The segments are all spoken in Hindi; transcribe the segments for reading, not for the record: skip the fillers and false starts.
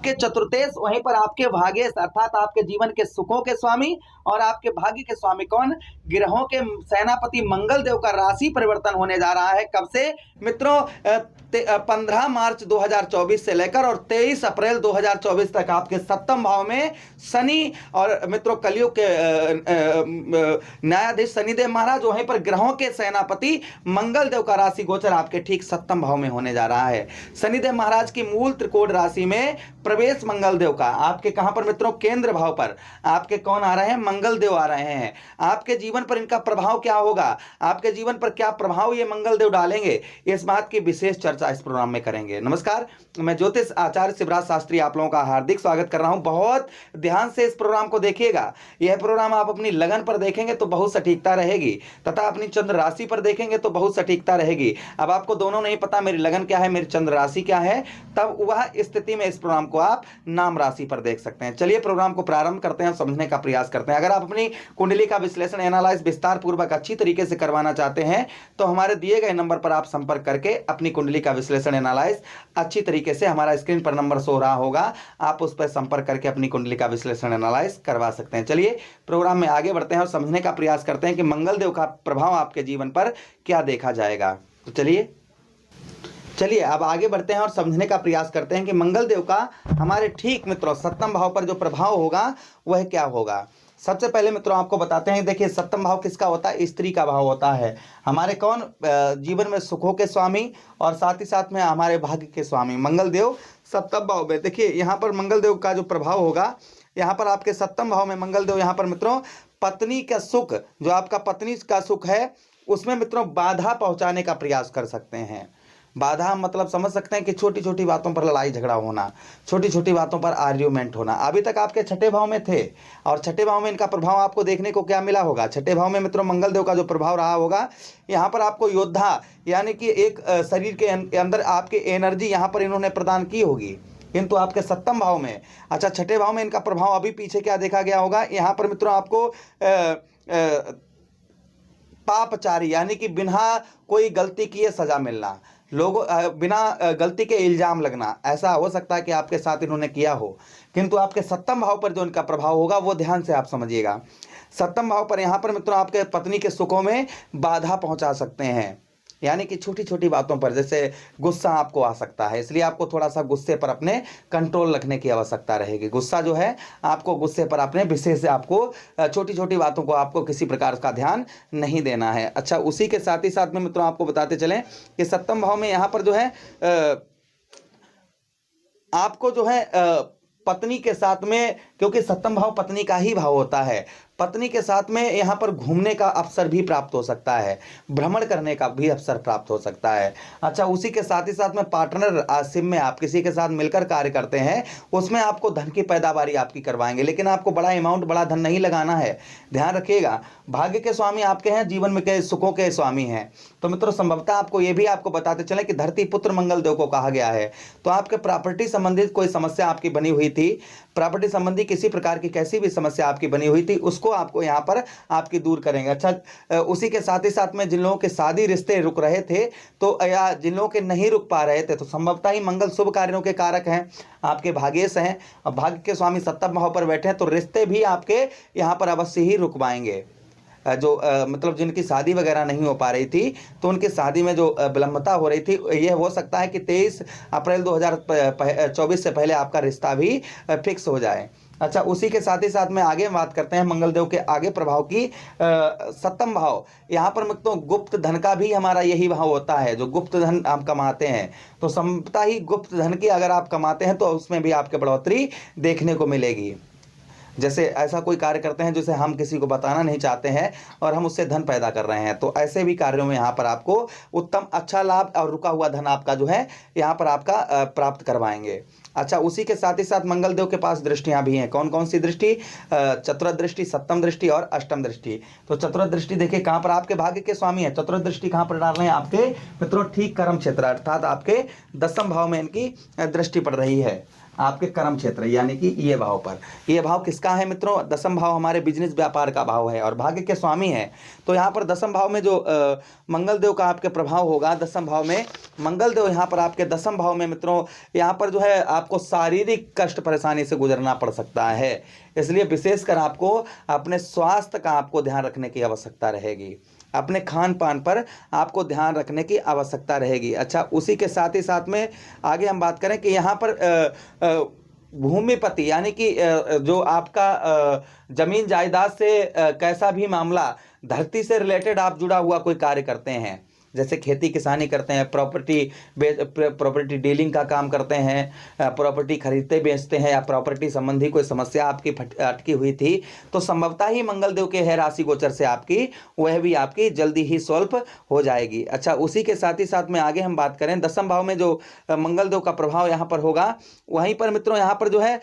के चतुर्थेश, वहीं पर आपके भाग्येश अर्थात आपके जीवन के सुखों के स्वामी और आपके भाग्य के स्वामी कौन, ग्रहों के सेनापति मंगल देव का राशि परिवर्तन होने जा रहा है। कब से मित्रों, 15 मार्च 2024 से लेकर और 23 अप्रैल 2024 तक आपके सप्तम भाव में शनि और मित्रों कलयुग के न्यायाधीश शनिदेव महाराज, वहीं पर ग्रहों के सेनापति मंगल देव का राशि गोचर आपके ठीक सप्तम भाव में होने जा रहा है। शनिदेव महाराज की मूल त्रिकोण राशि में प्रवेश मंगल देव का आपके कहां पर मित्रों, केंद्र भाव पर आपके कौन आ रहे हैं, मंगल देव आ रहे हैं। आपके जीवन पर इनका प्रभाव क्या होगा, आपके जीवन पर क्या प्रभाव ये मंगल देव डालेंगे, इस बात की विशेष चर्चा इस प्रोग्राम में करेंगे। नमस्कार, मैं ज्योतिष आचार्य शिवराज शास्त्री आप लोगों का हार्दिक स्वागत कर रहा हूं। बहुत ध्यान से इस प्रोग्राम को देखिएगा। यह प्रोग्राम आप अपनी लगन पर देखेंगे तो बहुत सटीकता रहेगी, तथा अपनी चंद्र राशि पर देखेंगे तो बहुत सटीकता रहेगी। अब आपको दोनों नहीं पता मेरी लगन क्या है, मेरी चंद्र राशि क्या है, तब वह स्थिति में इस प्रोग्राम को आप नाम राशि पर देख सकते हैं। चलिए प्रोग्राम को प्रारंभ करते हैं, समझने का प्रयास करते हैं। अगर आप अपनी कुंडली का विश्लेषण एनालाइज विस्तार पूर्वक अच्छी तरीके से करवाना चाहते हैं तो हमारे दिए गए नंबर पर आप संपर्क करके अपनी कुंडली का विश्लेषण एनालाइज अच्छी तरीके से, हमारा स्क्रीन पर नंबर शो रहा होगा, आप उस पर संपर्क करके अपनी कुंडली का विश्लेषण एनालाइज करवा सकते हैं। चलिए प्रोग्राम में आगे बढ़ते हैं और समझने का प्रयास करते हैं कि मंगल देव का प्रभाव आपके जीवन पर क्या देखा जाएगा। तो चलिए अब आगे बढ़ते हैं और समझने का प्रयास करते हैं कि मंगल देव का हमारे ठीक मित्रों सप्तम भाव पर जो प्रभाव होगा वह क्या होगा। सबसे पहले मित्रों आपको बताते हैं, देखिए सप्तम भाव किसका होता है, स्त्री का भाव होता है। हमारे कौन, जीवन में सुखों के स्वामी और साथ ही साथ में हमारे भाग्य के स्वामी मंगल देव सप्तम भाव में। देखिए यहाँ पर मंगल देव का जो प्रभाव होगा, यहाँ पर आपके सप्तम भाव में मंगल देव यहाँ पर मित्रों पत्नी का सुख, जो आपका पत्नी का सुख है उसमें मित्रों बाधा पहुंचाने का प्रयास कर सकते हैं। बाधा मतलब समझ सकते हैं कि छोटी छोटी बातों पर लड़ाई झगड़ा होना, छोटी छोटी बातों पर आर्ग्यूमेंट होना। अभी तक आपके छठे भाव में थे और छठे भाव में इनका प्रभाव आपको देखने को क्या मिला होगा, छठे भाव में मित्रों मंगल देव का जो प्रभाव रहा होगा, यहाँ पर आपको योद्धा यानी कि एक शरीर के अंदर आपकी एनर्जी यहाँ पर इन्होंने प्रदान की होगी, किंतु आपके सप्तम भाव में, अच्छा छठे भाव में इनका प्रभाव अभी पीछे क्या देखा गया होगा, यहाँ पर मित्रों आपको पापचारी यानी कि बिना कोई गलती किए सजा मिलना, लोगों बिना गलती के इल्जाम लगना, ऐसा हो सकता है कि आपके साथ इन्होंने किया हो। किंतु आपके सप्तम भाव पर जो इनका प्रभाव होगा वो ध्यान से आप समझिएगा। सप्तम भाव पर यहाँ पर मित्रों आपके पत्नी के सुखों में बाधा पहुंचा सकते हैं, यानी कि छोटी छोटी बातों पर जैसे गुस्सा आपको आ सकता है, इसलिए आपको थोड़ा सा गुस्से पर अपने कंट्रोल रखने की आवश्यकता रहेगी। गुस्सा जो है आपको गुस्से पर अपने विशेष, आपको छोटी छोटी बातों को आपको किसी प्रकार का ध्यान नहीं देना है। अच्छा उसी के साथ ही साथ में मित्रों आपको बताते चलें कि सप्तम भाव में यहाँ पर जो है आपको जो है पत्नी के साथ में, क्योंकि सप्तम भाव पत्नी का ही भाव होता है, पत्नी के साथ में यहाँ पर घूमने का अवसर भी प्राप्त हो सकता है, भ्रमण करने का भी अवसर प्राप्त हो सकता है। अच्छा उसी के साथ ही साथ में पार्टनरशिप में आप किसी के साथ मिलकर कार्य करते हैं, उसमें आपको धन की पैदावारी आपकी करवाएंगे, लेकिन आपको बड़ा अमाउंट, बड़ा धन नहीं लगाना है, ध्यान रखिएगा। भाग्य के स्वामी आपके हैं, जीवन में के सुखों के स्वामी हैं। तो मित्रों संभवतः आपको ये भी आपको बताते चलें कि धरती पुत्र मंगल देव को कहा गया है। तो आपके प्रॉपर्टी संबंधित कोई समस्या आपकी बनी हुई थी, प्रॉपर्टी संबंधी किसी प्रकार की कैसी भी समस्या आपकी बनी हुई थी, उसको आपको यहाँ पर आपकी दूर करेंगे। अच्छा उसी के साथ ही साथ में जिन लोगों के शादी रिश्ते रुक रहे थे तो या जिन लोगों के नहीं रुक पा रहे थे, तो संभवतः ही मंगल शुभ कार्यों के कारक हैं, आपके भाग्येश हैं और भाग्य के स्वामी सप्तम भाव पर बैठे हैं, तो रिश्ते भी आपके यहाँ पर अवश्य ही रुक पाएंगे। जो मतलब जिनकी शादी वगैरह नहीं हो पा रही थी तो उनकी शादी में जो विलंबता हो रही थी, ये हो सकता है कि 23 अप्रैल 2024 से पहले आपका रिश्ता भी फिक्स हो जाए। अच्छा उसी के साथ ही साथ में आगे बात करते हैं मंगल देव के आगे प्रभाव की। सप्तम भाव यहाँ पर मित्रों गुप्त धन का भी हमारा यही भाव होता है, जो गुप्त धन आप कमाते हैं, तो संभवतः ही गुप्त धन की अगर आप कमाते हैं तो उसमें भी आपके बढ़ोतरी देखने को मिलेगी। जैसे ऐसा कोई कार्य करते हैं जिसे हम किसी को बताना नहीं चाहते हैं और हम उससे धन पैदा कर रहे हैं, तो ऐसे भी कार्यों में यहाँ पर आपको उत्तम अच्छा लाभ और रुका हुआ धन आपका जो है यहाँ पर आपका प्राप्त करवाएंगे। अच्छा उसी के साथ ही साथ मंगल देव के पास दृष्टियां भी हैं। कौन कौन सी दृष्टि? चतुर्थ दृष्टि, सप्तम दृष्टि और अष्टम दृष्टि। तो चतुर्थ दृष्टि देखिए कहाँ पर आपके भाग्य के स्वामी है, चतुर्थ दृष्टि कहाँ पर डाल रहे हैं आपके मित्रों, ठीक कर्म क्षेत्र अर्थात आपके दसम भाव में इनकी दृष्टि पड़ रही है। आपके कर्म क्षेत्र यानी कि ये भाव पर। ये भाव किसका है मित्रों? दसम भाव हमारे बिजनेस व्यापार का भाव है और भाग्य के स्वामी है। तो यहाँ पर दसम भाव में जो मंगल देव का आपके प्रभाव होगा, दसम भाव में मंगल देव यहाँ पर आपके दसम भाव में मित्रों, यहाँ पर जो है आपको शारीरिक कष्ट परेशानी से गुजरना पड़ सकता है। इसलिए विशेषकर आपको अपने स्वास्थ्य का आपको ध्यान रखने की आवश्यकता रहेगी। अपने खान पान पर आपको ध्यान रखने की आवश्यकता रहेगी। अच्छा, उसी के साथ ही साथ में आगे हम बात करें कि यहाँ पर भूमिपति यानी कि जो आपका जमीन जायदाद से कैसा भी मामला, धरती से रिलेटेड आप जुड़ा हुआ कोई कार्य करते हैं, जैसे खेती किसानी करते हैं, प्रॉपर्टी डीलिंग का काम करते हैं, प्रॉपर्टी खरीदते बेचते हैं, या प्रॉपर्टी संबंधी कोई समस्या आपकी अटकी हुई थी, तो संभवतः ही मंगल देव के है राशि गोचर से आपकी वह भी आपकी जल्दी ही सॉल्व हो जाएगी। अच्छा, उसी के साथ ही साथ में आगे हम बात करें, दसम भाव में जो मंगल देव का प्रभाव यहाँ पर होगा, वहीं पर मित्रों यहाँ पर जो है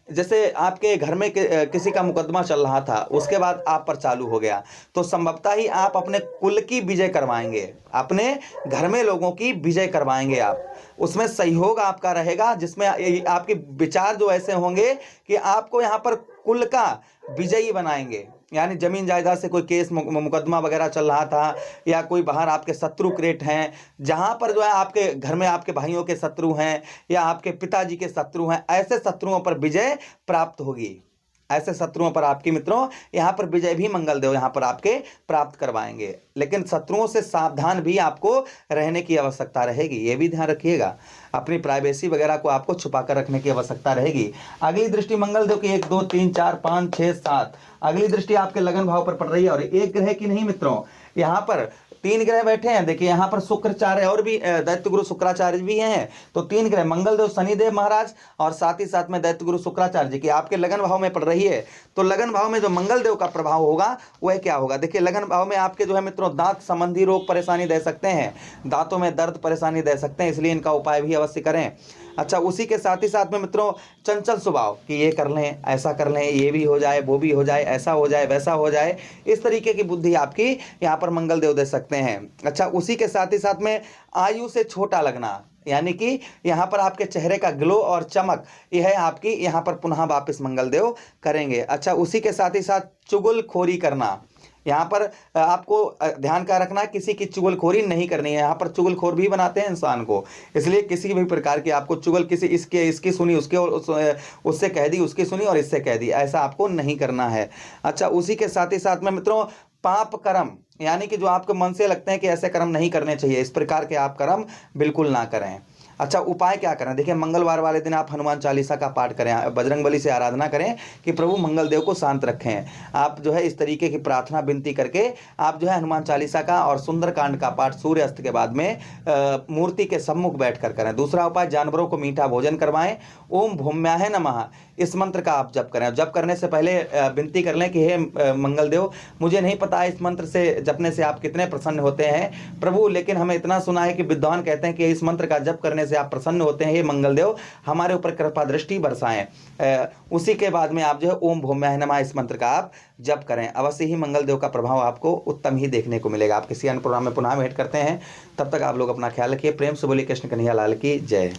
जैसे आपके घर में किसी का मुकदमा चल रहा था, उसके बाद आप पर चालू हो गया, तो संभवतः ही आप अपने कुल की विजय करवाएंगे, अपने घर में लोगों की विजय करवाएंगे आप। उसमें सहयोग आपका रहेगा, जिसमें आपके विचार जो ऐसे होंगे कि आपको यहाँ पर कुल का विजयी बनाएंगे। यानी जमीन जायदाद से कोई केस मुकदमा वगैरह चल रहा था, या कोई बाहर आपके शत्रु क्रिएट हैं, जहां पर जो है आपके घर में आपके भाइयों के शत्रु हैं या आपके पिताजी के शत्रु हैं, ऐसे शत्रुओं पर विजय प्राप्त होगी। ऐसे शत्रुओं पर आपकी मित्रों यहाँ पर विजय भी मंगल देव यहाँ पर आपके प्राप्त करवाएंगे। लेकिन शत्रुओं से सावधान भी आपको रहने की आवश्यकता रहेगी, ये भी ध्यान रखिएगा। अपनी प्राइवेसी वगैरह को आपको छुपा कर रखने की आवश्यकता रहेगी। अगली दृष्टि मंगल देव की 1 2 3 4 5 6 7 अगली दृष्टि आपके लगन भाव पर पड़ रही है। और एक ग्रह की नहीं मित्रों, यहाँ पर 3 ग्रह बैठे हैं। देखिए यहाँ पर शुक्राचार्य और भी दैत्य गुरु शुक्राचार्य भी हैं, तो 3 ग्रह मंगल देव, शनिदेव महाराज और साथ ही साथ में दैत्य गुरु शुक्राचार्य जी की आपके लगन भाव में पड़ रही है। तो लगन भाव में जो मंगल देव का प्रभाव होगा वह क्या होगा? देखिए लगन भाव में आपके जो है मित्रों दांत संबंधी रोग परेशानी दे सकते हैं, दांतों में दर्द परेशानी दे सकते हैं, इसलिए इनका उपाय भी अवश्य करें। अच्छा, उसी के साथ ही साथ में मित्रों चंचल स्वभाव कि ये कर लें, ऐसा कर लें, ये भी हो जाए, वो भी हो जाए, ऐसा हो जाए, वैसा हो जाए, इस तरीके की बुद्धि आपकी यहाँ पर मंगल देव दे सकते हैं। अच्छा, उसी के साथ ही साथ में आयु से छोटा लगना, यानी कि यहाँ पर आपके चेहरे का ग्लो और चमक यह आपकी यहाँ पर पुनः वापस मंगल देव करेंगे। अच्छा, उसी के साथ ही साथ चुगलखोरी करना, यहाँ पर आपको ध्यान का रखना, किसी की चुगलखोरी नहीं करनी है। यहाँ पर चुगलखोर भी बनाते हैं इंसान को, इसलिए किसी भी प्रकार की आपको चुगल किसी इसकी सुनी उसके उससे कह दी, उसकी सुनी और इससे कह दी, ऐसा आपको नहीं करना है। अच्छा, उसी के साथ ही साथ में मित्रों पाप कर्म, यानी कि जो आपको मन से लगते हैं कि ऐसे कर्म नहीं करने चाहिए, इस प्रकार के आप कर्म बिल्कुल ना करें। अच्छा, उपाय क्या करें? देखिए मंगलवार वाले दिन आप हनुमान चालीसा का पाठ करें, बजरंगबली से आराधना करें कि प्रभु मंगल देव को शांत रखें। आप जो है इस तरीके की प्रार्थना विनती करके आप जो है हनुमान चालीसा का और सुंदरकांड का पाठ सूर्यास्त के बाद में मूर्ति के सम्मुख बैठकर करें। दूसरा उपाय, जानवरों को मीठा भोजन करवाएं। ओम भूम्याय नमः इस मंत्र का आप जप करें। जप करने से पहले विनती कर लें कि हे मंगल देव, मुझे नहीं पता इस मंत्र से जपने से आप कितने प्रसन्न होते हैं प्रभु, लेकिन हमें इतना सुना है कि विद्वान कहते हैं कि इस मंत्र का जप करने से आप प्रसन्न होते हैं। हे मंगल देव, हमारे ऊपर कृपा दृष्टि बरसाएं। उसी के बाद में आप जो है ओम भूम्याय नमः इस मंत्र का आप जप करें। अवश्य ही मंगल देव का प्रभाव आपको उत्तम ही देखने को मिलेगा। आप किसी अन्य प्रोग्राम में पुनः भेंट करते हैं, तब तक आप लोग अपना ख्याल रखिए। प्रेम से बोलिए कृष्ण कन्हैया लाल की जय।